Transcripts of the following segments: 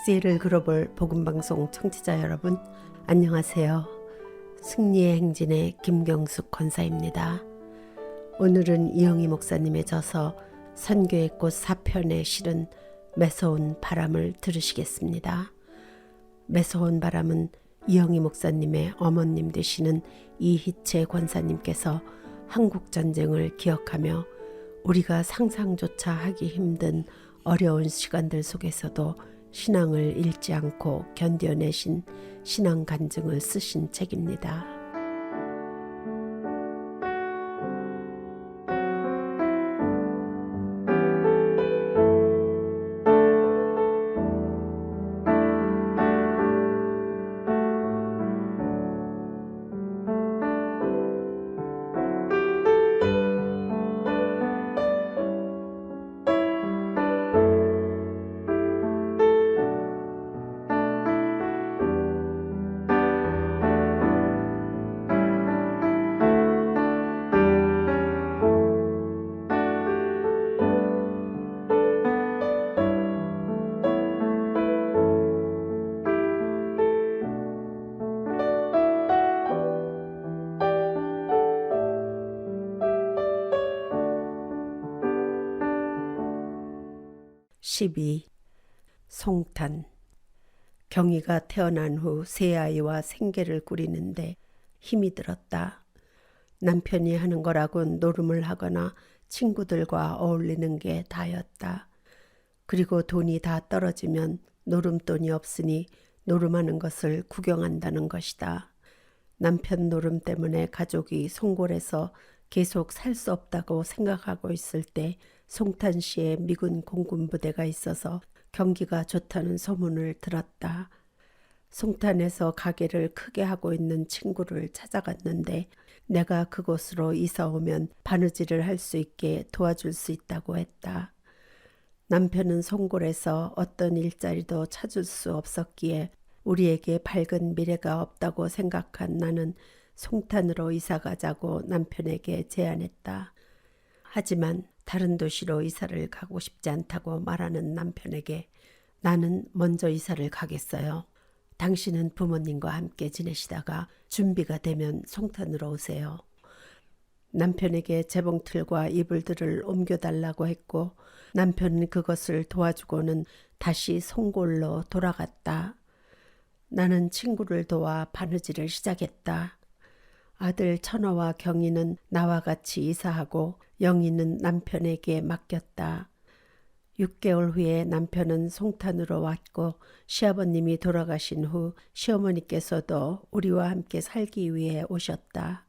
CL 글로벌 복음방송 청취자 여러분, 안녕하세요. 승리의 행진의 김경숙 권사입니다. 오늘은 이영희 목사님의 저서 선교의 꽃 4편에 실은 매서운 바람을 들으시겠습니다. 매서운 바람은 이영희 목사님의 어머님 되시는 이희채 권사님께서 한국전쟁을 기억하며 우리가 상상조차 하기 힘든 어려운 시간들 속에서도 신앙을 잃지 않고 견뎌내신 신앙 간증을 쓰신 책입니다. 송탄. 경희가 태어난 후 세 아이와 생계를 꾸리는데 힘이 들었다. 남편이 하는 거라곤 노름을 하거나 친구들과 어울리는 게 다였다. 그리고 돈이 다 떨어지면 노름돈이 없으니 노름하는 것을 구경한다는 것이다. 남편 노름 때문에 가족이 송골에서 계속 살 수 없다고 생각하고 있을 때 송탄시에 미군 공군부대가 있어서 경기가 좋다는 소문을 들었다. 송탄에서 가게를 크게 하고 있는 친구를 찾아갔는데 내가 그곳으로 이사 오면 바느질을 할 수 있게 도와줄 수 있다고 했다. 남편은 송골에서 어떤 일자리도 찾을 수 없었기에 우리에게 밝은 미래가 없다고 생각한 나는 송탄으로 이사 가자고 남편에게 제안했다. 하지만 다른 도시로 이사를 가고 싶지 않다고 말하는 남편에게 나는 먼저 이사를 가겠어요. 당신은 부모님과 함께 지내시다가 준비가 되면 송탄으로 오세요. 남편에게 재봉틀과 이불들을 옮겨달라고 했고 남편은 그것을 도와주고는 다시 송골로 돌아갔다. 나는 친구를 도와 바느질을 시작했다. 아들 천호와 경희는 나와 같이 이사하고 영희는 남편에게 맡겼다. 6개월 후에 남편은 송탄으로 왔고 시아버님이 돌아가신 후 시어머니께서도 우리와 함께 살기 위해 오셨다.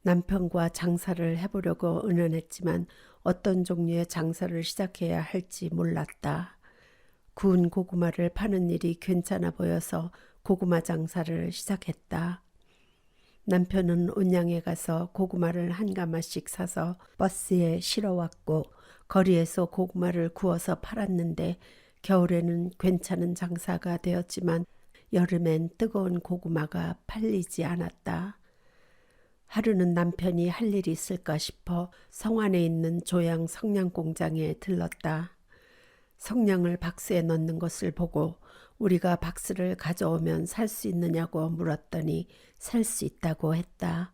남편과 장사를 해보려고 의논했지만 어떤 종류의 장사를 시작해야 할지 몰랐다. 구운 고구마를 파는 일이 괜찮아 보여서 고구마 장사를 시작했다. 남편은 온양에 가서 고구마를 한 가마씩 사서 버스에 실어왔고 거리에서 고구마를 구워서 팔았는데 겨울에는 괜찮은 장사가 되었지만 여름엔 뜨거운 고구마가 팔리지 않았다. 하루는 남편이 할 일이 있을까 싶어 성안에 있는 조양 성냥 공장에 들렀다. 성냥을 박스에 넣는 것을 보고 우리가 박스를 가져오면 살 수 있느냐고 물었더니 살 수 있다고 했다.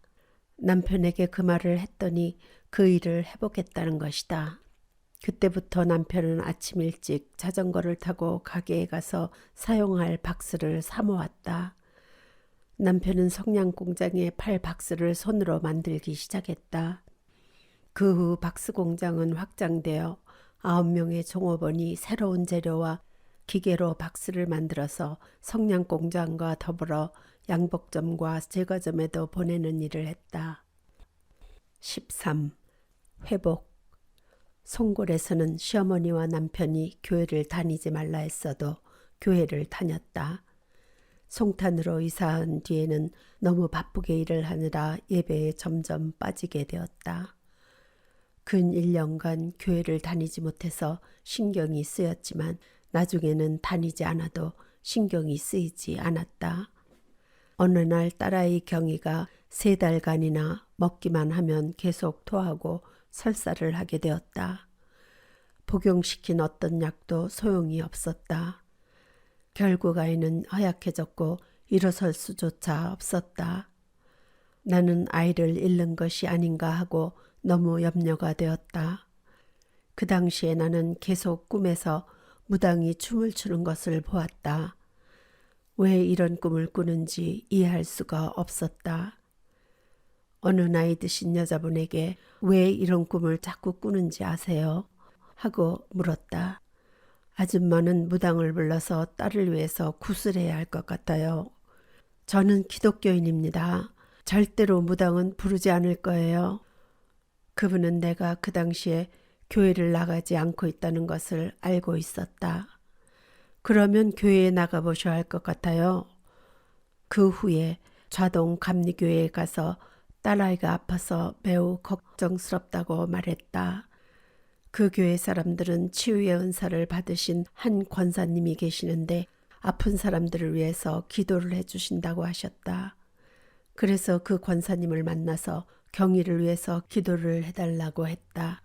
남편에게 그 말을 했더니 그 일을 해보겠다는 것이다. 그때부터 남편은 아침 일찍 자전거를 타고 가게에 가서 사용할 박스를 사 모았다. 남편은 성냥 공장에 팔 박스를 손으로 만들기 시작했다. 그 후 박스 공장은 확장되어 9명의 종업원이 새로운 재료와 기계로 박스를 만들어서 성냥 공장과 더불어 양복점과 제과점에도 보내는 일을 했다. 13. 회복. 송골에서는 시어머니와 남편이 교회를 다니지 말라 했어도 교회를 다녔다. 송탄으로 이사한 뒤에는 너무 바쁘게 일을 하느라 예배에 점점 빠지게 되었다. 근 1년간 교회를 다니지 못해서 신경이 쓰였지만 나중에는 다니지 않아도 신경이 쓰이지 않았다. 어느 날 딸아이 경희가 3달간이나 먹기만 하면 계속 토하고 설사를 하게 되었다. 복용시킨 어떤 약도 소용이 없었다. 결국 아이는 허약해졌고 일어설 수조차 없었다. 나는 아이를 잃는 것이 아닌가 하고 너무 염려가 되었다. 그 당시에 나는 계속 꿈에서 무당이 춤을 추는 것을 보았다. 왜 이런 꿈을 꾸는지 이해할 수가 없었다. 어느 나이 드신 여자분에게 왜 이런 꿈을 자꾸 꾸는지 아세요? 하고 물었다. 아줌마는 무당을 불러서 딸을 위해서 구슬해야 할 것 같아요. 저는 기독교인입니다. 절대로 무당은 부르지 않을 거예요. 그분은 내가 그 당시에 교회를 나가지 않고 있다는 것을 알고 있었다. 그러면 교회에 나가보셔야 할 것 같아요. 그 후에 좌동 감리교회에 가서 딸아이가 아파서 매우 걱정스럽다고 말했다. 그 교회 사람들은 치유의 은사를 받으신 한 권사님이 계시는데 아픈 사람들을 위해서 기도를 해주신다고 하셨다. 그래서 그 권사님을 만나서 경희를 위해서 기도를 해달라고 했다.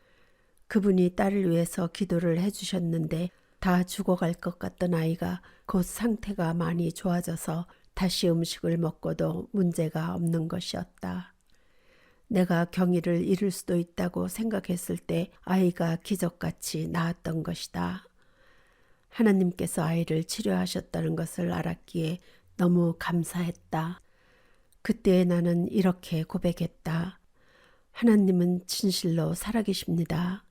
그분이 딸을 위해서 기도를 해주셨는데 다 죽어갈 것 같던 아이가 곧 상태가 많이 좋아져서 다시 음식을 먹고도 문제가 없는 것이었다. 내가 경희를 잃을 수도 있다고 생각했을 때 아이가 기적같이 나았던 것이다. 하나님께서 아이를 치료하셨다는 것을 알았기에 너무 감사했다. 그때 나는 이렇게 고백했다. 하나님은 진실로 살아계십니다.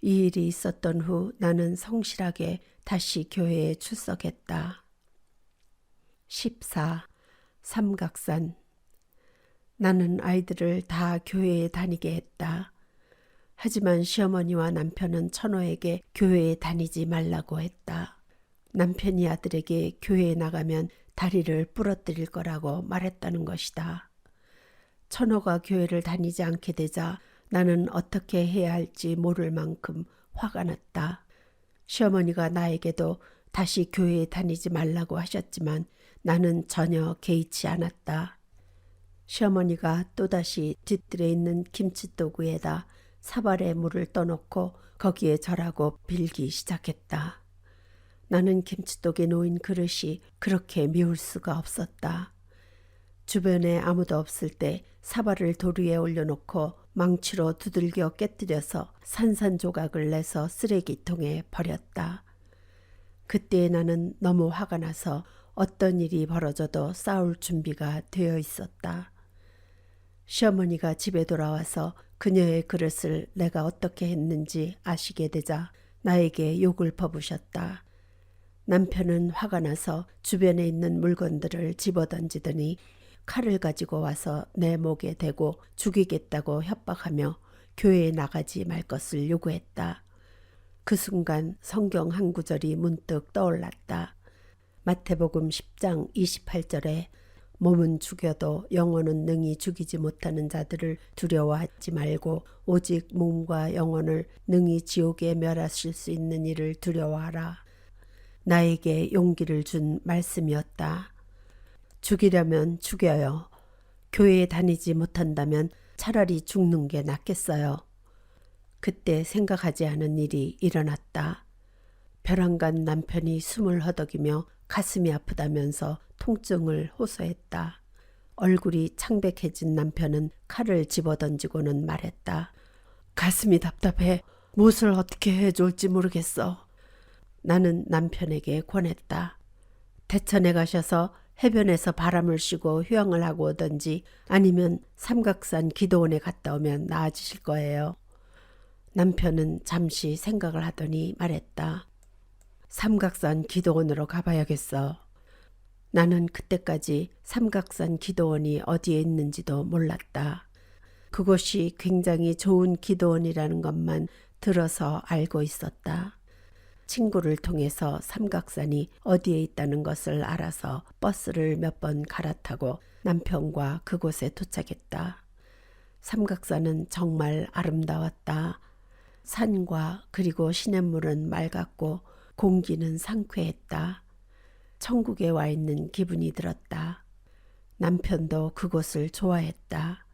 이 일이 있었던 후 나는 성실하게 다시 교회에 출석했다. 14. 삼각산. 나는 아이들을 다 교회에 다니게 했다. 하지만 시어머니와 남편은 천호에게 교회에 다니지 말라고 했다. 남편이 아들에게 교회에 나가면 다리를 부러뜨릴 거라고 말했다는 것이다. 천호가 교회를 다니지 않게 되자 나는 어떻게 해야 할지 모를 만큼 화가 났다. 시어머니가 나에게도 다시 교회에 다니지 말라고 하셨지만 나는 전혀 개의치 않았다. 시어머니가 또다시 뒤뜰에 있는 김칫도구에다 사발에 물을 떠놓고 거기에 절하고 빌기 시작했다. 나는 김칫독에 놓인 그릇이 그렇게 미울 수가 없었다. 주변에 아무도 없을 때 사발을 돌 위에 올려놓고 망치로 두들겨 깨뜨려서 산산조각을 내서 쓰레기통에 버렸다. 그때 나는 너무 화가 나서 어떤 일이 벌어져도 싸울 준비가 되어 있었다. 시어머니가 집에 돌아와서 그녀의 그릇을 내가 어떻게 했는지 아시게 되자 나에게 욕을 퍼부셨다. 남편은 화가 나서 주변에 있는 물건들을 집어던지더니 칼을 가지고 와서 내 목에 대고 죽이겠다고 협박하며 교회에 나가지 말 것을 요구했다. 그 순간 성경 한 구절이 문득 떠올랐다. 마태복음 10장 28절에 몸은 죽여도 영혼은 능히 죽이지 못하는 자들을 두려워하지 말고 오직 몸과 영혼을 능히 지옥에 멸하실 수 있는 이를 두려워하라. 나에게 용기를 준 말씀이었다. 죽이려면 죽여요. 교회에 다니지 못한다면 차라리 죽는 게 낫겠어요. 그때 생각하지 않은 일이 일어났다. 벼랑간 남편이 숨을 허덕이며 가슴이 아프다면서 통증을 호소했다. 얼굴이 창백해진 남편은 칼을 집어던지고는 말했다. 가슴이 답답해. 무엇을 어떻게 해줄지 모르겠어. 나는 남편에게 권했다. 대천에 가셔서 해변에서 바람을 쉬고 휴양을 하고 오든지 아니면 삼각산 기도원에 갔다 오면 나아지실 거예요. 남편은 잠시 생각을 하더니 말했다. 삼각산 기도원으로 가봐야겠어. 나는 그때까지 삼각산 기도원이 어디에 있는지도 몰랐다. 그곳이 굉장히 좋은 기도원이라는 것만 들어서 알고 있었다. 친구를 통해서 삼각산이 어디에 있다는 것을 알아서 버스를 몇 번 갈아타고 남편과 그곳에 도착했다. 삼각산은 정말 아름다웠다. 산과 그리고 시냇물은 맑았고 공기는 상쾌했다. 천국에 와 있는 기분이 들었다. 남편도 그곳을 좋아했다.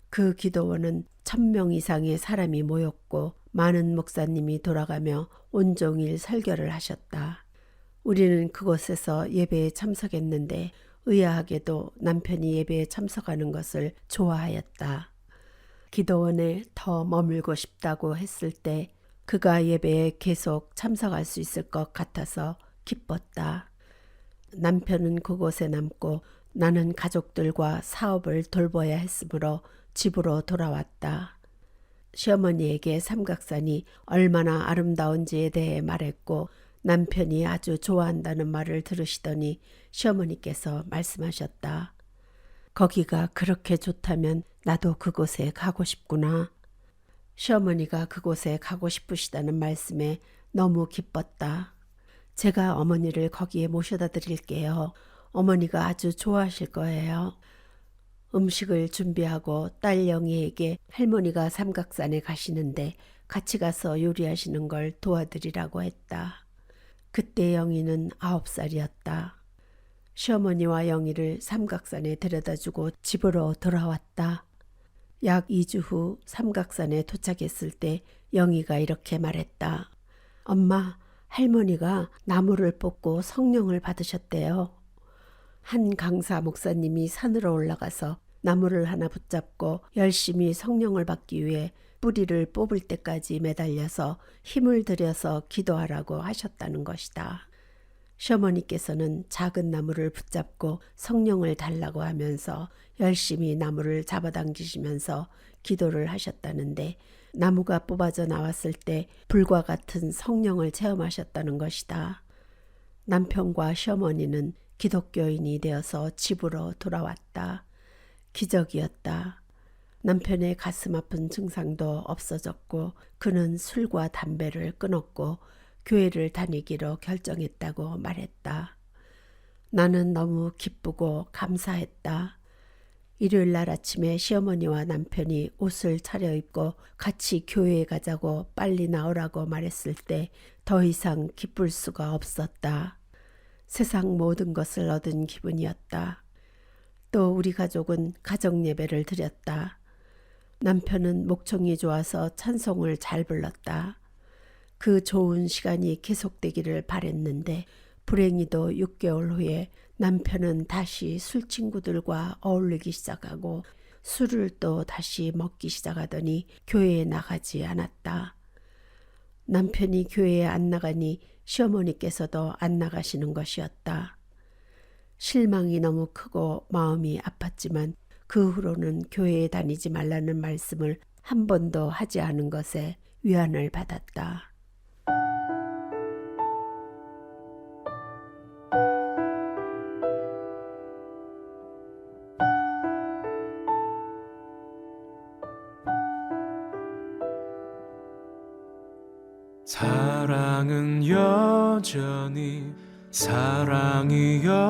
그 기도원은 1000명 이상의 사람이 모였고 많은 목사님이 돌아가며 온종일 설교를 하셨다. 우리는 그곳에서 예배에 참석했는데 의아하게도 남편이 예배에 참석하는 것을 좋아하였다. 기도원에 더 머물고 싶다고 했을 때 그가 예배에 계속 참석할 수 있을 것 같아서 기뻤다. 남편은 그곳에 남고 나는 가족들과 사업을 돌봐야 했으므로 집으로 돌아왔다. 시어머니에게 삼각산이 얼마나 아름다운지에 대해 말했고 남편이 아주 좋아한다는 말을 들으시더니 시어머니께서 말씀하셨다. 거기가 그렇게 좋다면 나도 그곳에 가고 싶구나. 시어머니가 그곳에 가고 싶으시다는 말씀에 너무 기뻤다. 제가 어머니를 거기에 모셔다 드릴게요. 어머니가 아주 좋아하실 거예요. 음식을 준비하고 딸 영희에게 할머니가 삼각산에 가시는데 같이 가서 요리하시는 걸 도와드리라고 했다. 그때 영희는 9살이었다. 시어머니와 영희를 삼각산에 데려다주고 집으로 돌아왔다. 약 2주 후 삼각산에 도착했을 때 영희가 이렇게 말했다. 엄마, 할머니가 나무를 뽑고 성령을 받으셨대요. 한 강사 목사님이 산으로 올라가서 나무를 하나 붙잡고 열심히 성령을 받기 위해 뿌리를 뽑을 때까지 매달려서 힘을 들여서 기도하라고 하셨다는 것이다. 시어머니께서는 작은 나무를 붙잡고 성령을 달라고 하면서 열심히 나무를 잡아당기시면서 기도를 하셨다는데 나무가 뽑아져 나왔을 때 불과 같은 성령을 체험하셨다는 것이다. 남편과 시어머니는 기독교인이 되어서 집으로 돌아왔다. 기적이었다. 남편의 가슴 아픈 증상도 없어졌고 그는 술과 담배를 끊었고 교회를 다니기로 결정했다고 말했다. 나는 너무 기쁘고 감사했다. 일요일 날 아침에 시어머니와 남편이 옷을 차려입고 같이 교회에 가자고 빨리 나오라고 말했을 때 더 이상 기쁠 수가 없었다. 세상 모든 것을 얻은 기분이었다. 또 우리 가족은 가정 예배를 드렸다. 남편은 목청이 좋아서 찬송을 잘 불렀다. 그 좋은 시간이 계속되기를 바랬는데 불행히도 6개월 후에 남편은 다시 술 친구들과 어울리기 시작하고 술을 또 다시 먹기 시작하더니 교회에 나가지 않았다. 남편이 교회에 안 나가니 시어머니께서도 안 나가시는 것이었다. 실망이 너무 크고 마음이 아팠지만 그 후로는 교회에 다니지 말라는 말씀을 한 번도 하지 않은 것에 위안을 받았다. 사랑은 여전히 사랑이어서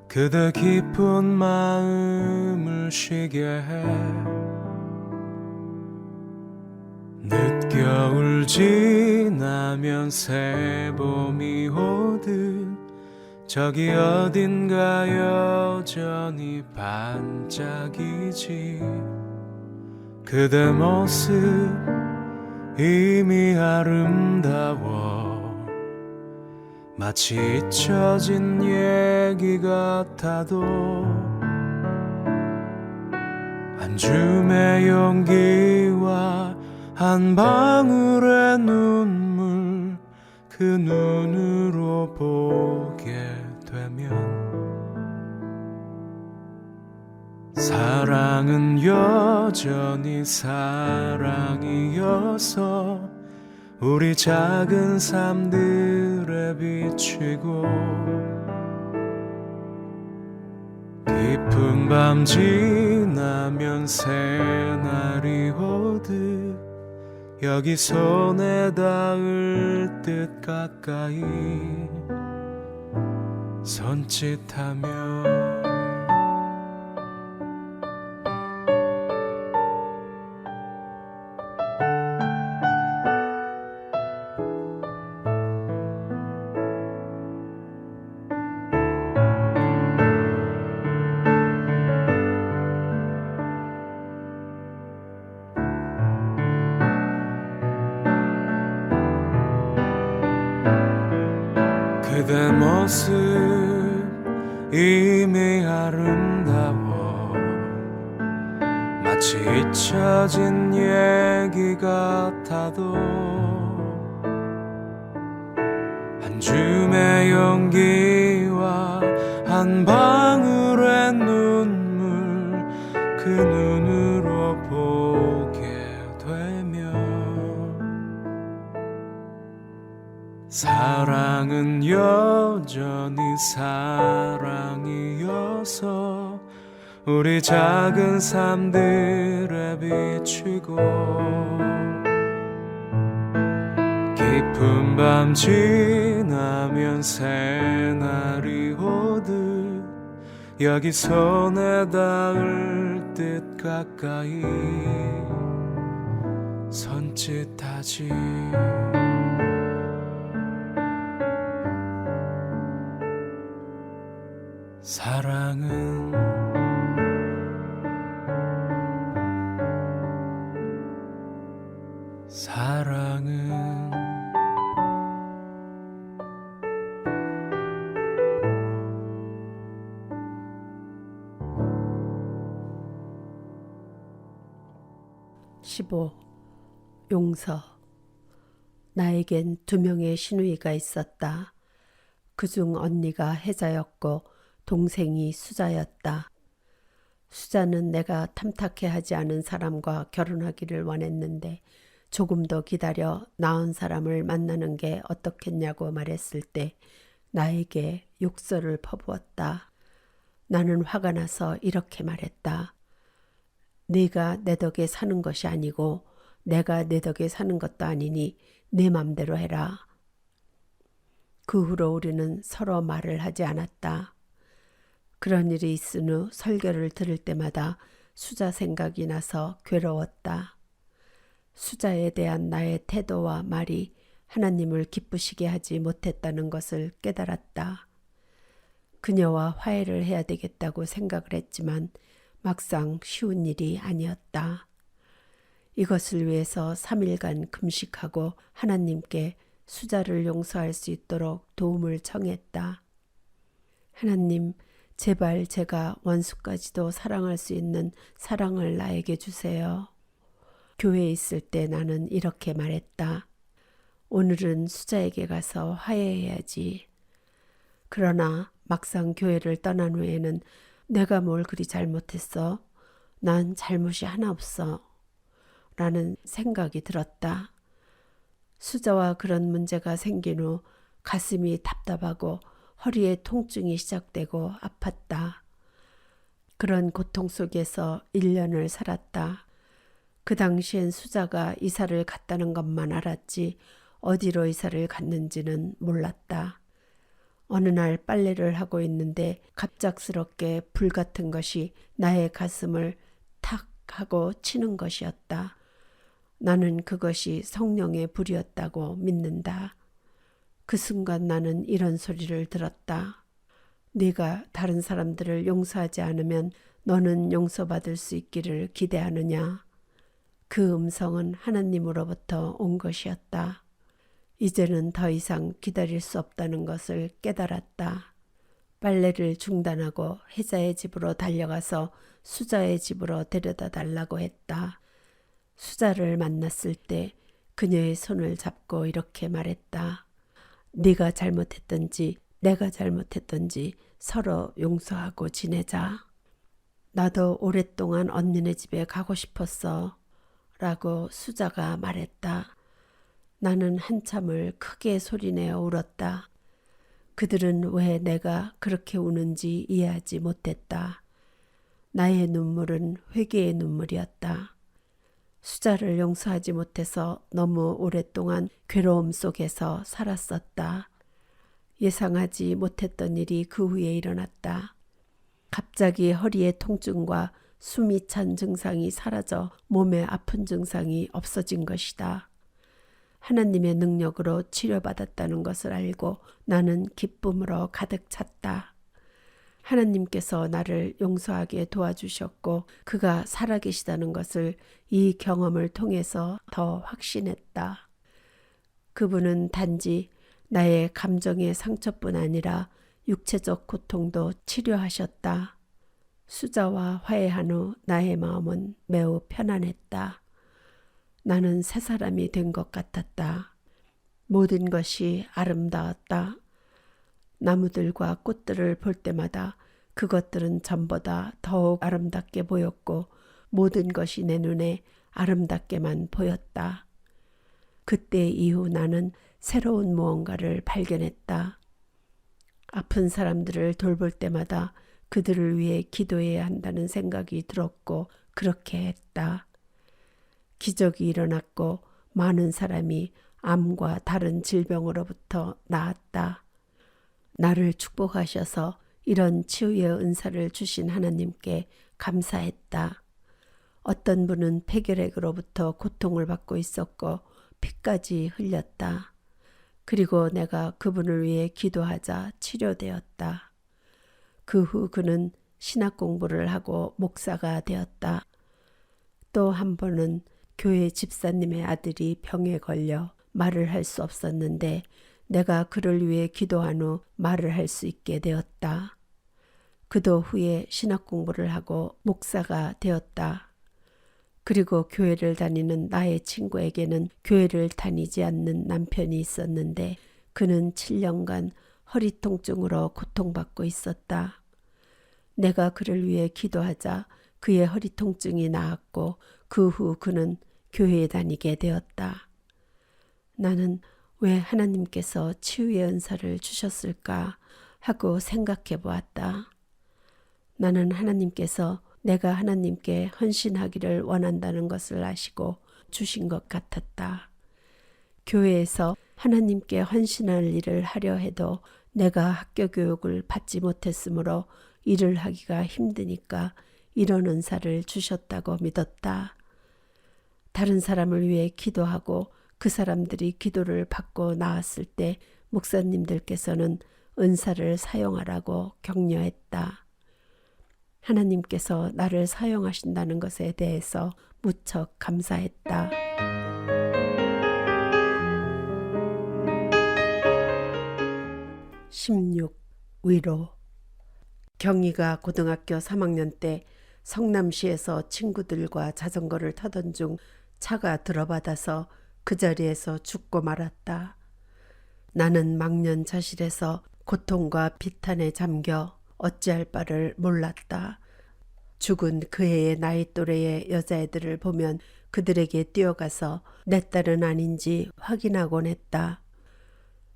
그대 깊은 마음을 쉬게 해. 늦겨울 지나면 새봄이 오듯 저기 어딘가 여전히 반짝이지. 그대 모습 이미 아름다워 마치 잊혀진 얘기 같아도 한 줌의 용기와 한 방울의 눈물 그 눈으로 보게 되면 사랑은 여전히 사랑이어서 우리 작은 삶들에 비치고 깊은 밤 지나면 새날이 오듯 여기 손에 닿을 듯 가까이 손짓하며 그대 모습 이미 아름다워 마치 잊혀진 얘기 같아도 한 줌의 용기와 한 방울의 눈물 그 눈으로 보게 되면 사랑은 여전히 사랑이어서 우리 작은 삶들에 비추고 깊은 밤 지나면 새날이 오듯 여기 손에 닿을 듯 가까이 손짓하지 사랑은 사랑은 15. 용서. 나에겐 2명의 시누이가 있었다. 그중 언니가 혜자였고 동생이 수자였다. 수자는 내가 탐탁해하지 않은 사람과 결혼하기를 원했는데 조금 더 기다려 나은 사람을 만나는 게 어떻겠냐고 말했을 때 나에게 욕설을 퍼부었다. 나는 화가 나서 이렇게 말했다. 네가 내 덕에 사는 것이 아니고 내가 내 덕에 사는 것도 아니니 네 맘대로 해라. 그 후로 우리는 서로 말을 하지 않았다. 그런 일이 있은 후 설교를 들을 때마다 수자 생각이 나서 괴로웠다. 수자에 대한 나의 태도와 말이 하나님을 기쁘시게 하지 못했다는 것을 깨달았다. 그녀와 화해를 해야 되겠다고 생각을 했지만 막상 쉬운 일이 아니었다. 이것을 위해서 3일간 금식하고 하나님께 수자를 용서할 수 있도록 도움을 청했다. 하나님, 제발 제가 원수까지도 사랑할 수 있는 사랑을 나에게 주세요. 교회에 있을 때 나는 이렇게 말했다. 오늘은 수자에게 가서 화해해야지. 그러나 막상 교회를 떠난 후에는 내가 뭘 그리 잘못했어? 난 잘못이 하나 없어. 라는 생각이 들었다. 수자와 그런 문제가 생긴 후 가슴이 답답하고 허리에 통증이 시작되고 아팠다. 그런 고통 속에서 1년을 살았다. 그 당시엔 수자가 이사를 갔다는 것만 알았지 어디로 이사를 갔는지는 몰랐다. 어느 날 빨래를 하고 있는데 갑작스럽게 불 같은 것이 나의 가슴을 탁 하고 치는 것이었다. 나는 그것이 성령의 불이었다고 믿는다. 그 순간 나는 이런 소리를 들었다. 네가 다른 사람들을 용서하지 않으면 너는 용서받을 수 있기를 기대하느냐. 그 음성은 하나님으로부터 온 것이었다. 이제는 더 이상 기다릴 수 없다는 것을 깨달았다. 빨래를 중단하고 혜자의 집으로 달려가서 수자의 집으로 데려다 달라고 했다. 수자를 만났을 때 그녀의 손을 잡고 이렇게 말했다. 네가 잘못했든지 내가 잘못했든지 서로 용서하고 지내자. 나도 오랫동안 언니네 집에 가고 싶었어. 라고 수자가 말했다. 나는 한참을 크게 소리내어 울었다. 그들은 왜 내가 그렇게 우는지 이해하지 못했다. 나의 눈물은 회개의 눈물이었다. 수자를 용서하지 못해서 너무 오랫동안 괴로움 속에서 살았었다. 예상하지 못했던 일이 그 후에 일어났다. 갑자기 허리의 통증과 숨이 찬 증상이 사라져 몸에 아픈 증상이 없어진 것이다. 하나님의 능력으로 치료받았다는 것을 알고 나는 기쁨으로 가득 찼다. 하나님께서 나를 용서하게 도와주셨고 그가 살아계시다는 것을 이 경험을 통해서 더 확신했다. 그분은 단지 나의 감정의 상처뿐 아니라 육체적 고통도 치료하셨다. 수자와 화해한 후 나의 마음은 매우 편안했다. 나는 새 사람이 된 것 같았다. 모든 것이 아름다웠다. 나무들과 꽃들을 볼 때마다 그것들은 전보다 더욱 아름답게 보였고 모든 것이 내 눈에 아름답게만 보였다. 그때 이후 나는 새로운 무언가를 발견했다. 아픈 사람들을 돌볼 때마다 그들을 위해 기도해야 한다는 생각이 들었고 그렇게 했다. 기적이 일어났고 많은 사람이 암과 다른 질병으로부터 나았다. 나를 축복하셔서 이런 치유의 은사를 주신 하나님께 감사했다. 어떤 분은 폐결핵으로부터 고통을 받고 있었고 피까지 흘렸다. 그리고 내가 그분을 위해 기도하자 치료되었다. 그 후 그는 신학 공부를 하고 목사가 되었다. 또 한 번은 교회 집사님의 아들이 병에 걸려 말을 할 수 없었는데 내가 그를 위해 기도한 후 말을 할 수 있게 되었다. 그도 후에 신학 공부를 하고 목사가 되었다. 그리고 교회를 다니는 나의 친구에게는 교회를 다니지 않는 남편이 있었는데 그는 7년간 허리 통증으로 고통받고 있었다. 내가 그를 위해 기도하자 그의 허리 통증이 나았고 그 후 그는 교회에 다니게 되었다. 나는 왜 하나님께서 치유의 은사를 주셨을까 하고 생각해 보았다. 나는 하나님께서 내가 하나님께 헌신하기를 원한다는 것을 아시고 주신 것 같았다. 교회에서 하나님께 헌신할 일을 하려 해도 내가 학교 교육을 받지 못했으므로 일을 하기가 힘드니까 이런 은사를 주셨다고 믿었다. 다른 사람을 위해 기도하고 그 사람들이 기도를 받고 나았을 때 목사님들께서는 은사를 사용하라고 격려했다. 하나님께서 나를 사용하신다는 것에 대해서 무척 감사했다. 16. 위로. 경희가 고등학교 3학년 때 성남시에서 친구들과 자전거를 타던 중 차가 들어받아서 그 자리에서 죽고 말았다. 나는 망년자실에서 고통과 비탄에 잠겨 어찌할 바를 몰랐다. 죽은 그 해의 나이 또래의 여자애들을 보면 그들에게 뛰어가서 내 딸은 아닌지 확인하곤 했다.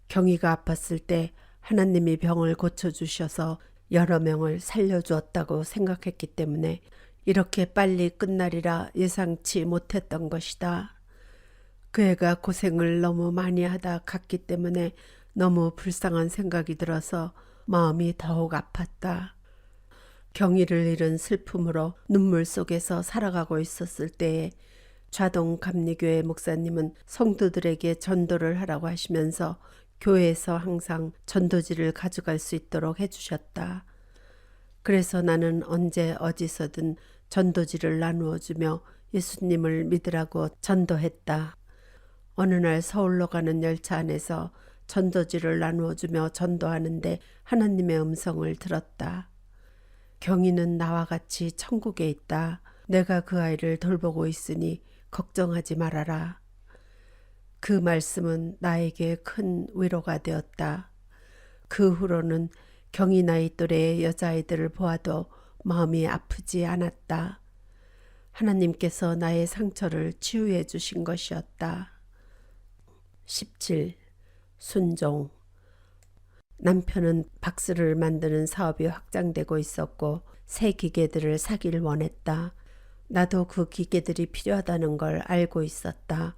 경희가 아팠을 때 하나님이 병을 고쳐주셔서 여러 명을 살려주었다고 생각했기 때문에 이렇게 빨리 끝나리라 예상치 못했던 것이다. 그 애가 고생을 너무 많이 하다 갔기 때문에 너무 불쌍한 생각이 들어서 마음이 더욱 아팠다. 경희를 잃은 슬픔으로 눈물 속에서 살아가고 있었을 때에 좌동감리교회 목사님은 성도들에게 전도를 하라고 하시면서 교회에서 항상 전도지를 가져갈 수 있도록 해주셨다. 그래서 나는 언제 어디서든 전도지를 나누어 주며 예수님을 믿으라고 전도했다. 어느 날 서울로 가는 열차 안에서 전도지를 나누어 주며 전도하는데 하나님의 음성을 들었다. 경희는 나와 같이 천국에 있다. 내가 그 아이를 돌보고 있으니 걱정하지 말아라. 그 말씀은 나에게 큰 위로가 되었다. 그 후로는 경희 나이 또래의 여자아이들을 보아도 마음이 아프지 않았다. 하나님께서 나의 상처를 치유해 주신 것이었다. 17. 순종. 남편은 박스를 만드는 사업이 확장되고 있었고 새 기계들을 사길 원했다. 나도 그 기계들이 필요하다는 걸 알고 있었다.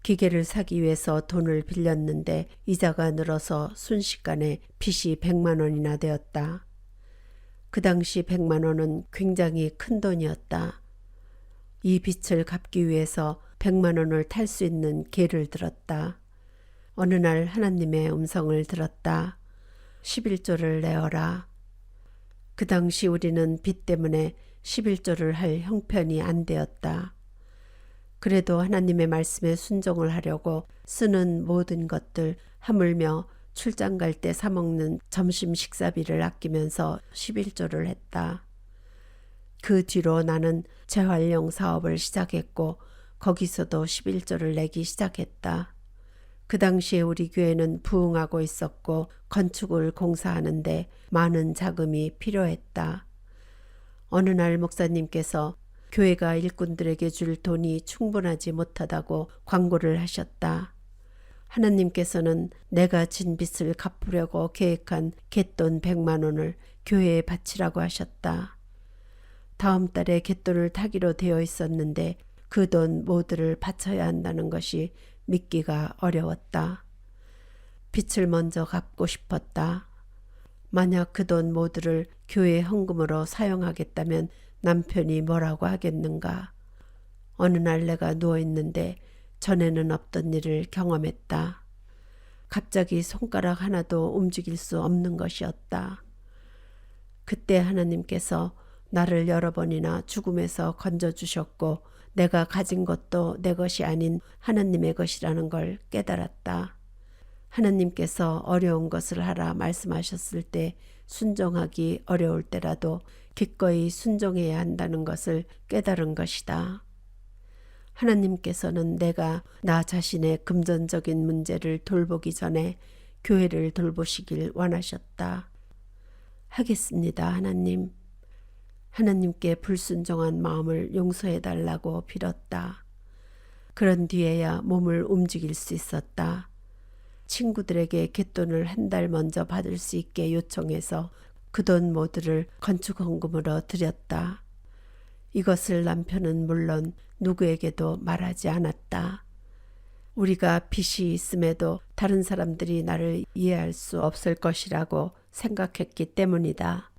기계를 사기 위해서 돈을 빌렸는데 이자가 늘어서 순식간에 빚이 100만 원이나 되었다. 그 당시 100만 원은 굉장히 큰 돈이었다. 이 빚을 갚기 위해서 100만 원을 탈 수 있는 개를 들었다. 어느 날 하나님의 음성을 들었다. 11조를 내어라. 그 당시 우리는 빚 때문에 11조를 할 형편이 안 되었다. 그래도 하나님의 말씀에 순종을 하려고 쓰는 모든 것들 하물며 출장 갈 때 사먹는 점심 식사비를 아끼면서 11조를 했다. 그 뒤로 나는 재활용 사업을 시작했고 거기서도 11조를 내기 시작했다. 그 당시에 우리 교회는 부흥하고 있었고 건축을 공사하는데 많은 자금이 필요했다. 어느 날 목사님께서 교회가 일꾼들에게 줄 돈이 충분하지 못하다고 광고를 하셨다. 하나님께서는 내가 진 빚을 갚으려고 계획한 갯돈 100만 원을 교회에 바치라고 하셨다. 다음 달에 갯돈을 타기로 되어 있었는데 그 돈 모두를 바쳐야 한다는 것이 믿기가 어려웠다. 빚을 먼저 갚고 싶었다. 만약 그 돈 모두를 교회 헌금으로 사용하겠다면 남편이 뭐라고 하겠는가. 어느 날 내가 누워있는데 전에는 없던 일을 경험했다. 갑자기 손가락 하나도 움직일 수 없는 것이었다. 그때 하나님께서 나를 여러 번이나 죽음에서 건져주셨고 내가 가진 것도 내 것이 아닌 하나님의 것이라는 걸 깨달았다. 하나님께서 어려운 것을 하라 말씀하셨을 때 순종하기 어려울 때라도 기꺼이 순종해야 한다는 것을 깨달은 것이다. 하나님께서는 내가 나 자신의 금전적인 문제를 돌보기 전에 교회를 돌보시길 원하셨다. 하겠습니다, 하나님. 하나님께 불순종한 마음을 용서해 달라고 빌었다. 그런 뒤에야 몸을 움직일 수 있었다. 친구들에게 갯돈을 한 달 먼저 받을 수 있게 요청해서 그 돈 모두를 건축헌금으로 드렸다. 이것을 남편은 물론 누구에게도 말하지 않았다. 우리가 빚이 있음에도 다른 사람들이 나를 이해할 수 없을 것이라고 생각했기 때문이다.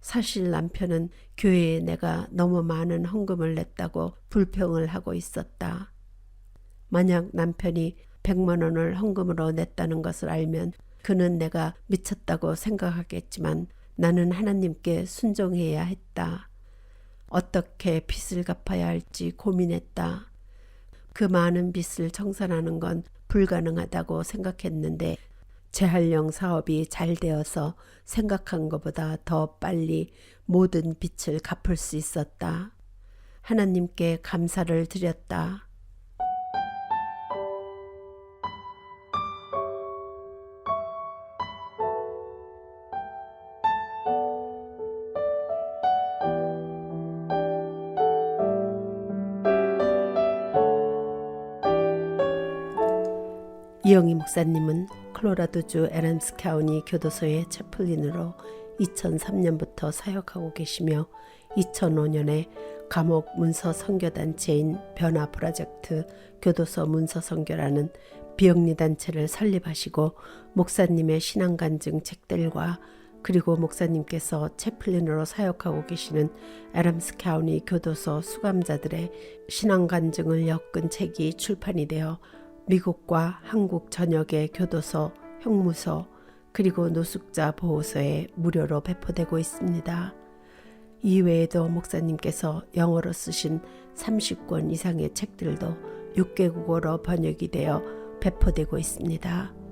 사실 남편은 교회에 내가 너무 많은 헌금을 냈다고 불평을 하고 있었다. 만약 남편이 100만 원을 헌금으로 냈다는 것을 알면 그는 내가 미쳤다고 생각하겠지만 나는 하나님께 순종해야 했다. 어떻게 빚을 갚아야 할지 고민했다. 그 많은 빚을 청산하는 건 불가능하다고 생각했는데 재활용 사업이 잘 되어서 생각한 것보다 더 빨리 모든 빚을 갚을 수 있었다. 하나님께 감사를 드렸다. 이영희 목사님은 콜로라도주 애덤스 카운티 교도소의 채플린으로 2003년부터 사역하고 계시며 2005년에 감옥 문서 선교단체인 변화 프로젝트 교도소 문서 선교라는 비영리 단체를 설립하시고 목사님의 신앙 간증 책들과 그리고 목사님께서 채플린으로 사역하고 계시는 애덤스 카운티 교도소 수감자들의 신앙 간증을 엮은 책이 출판이 되어 미국과 한국 전역의 교도소, 형무소, 그리고 노숙자 보호소에 무료로 배포되고 있습니다. 이외에도 목사님께서 영어로 쓰신 30권 이상의 책들도 6개국어로 번역이 되어 배포되고 있습니다.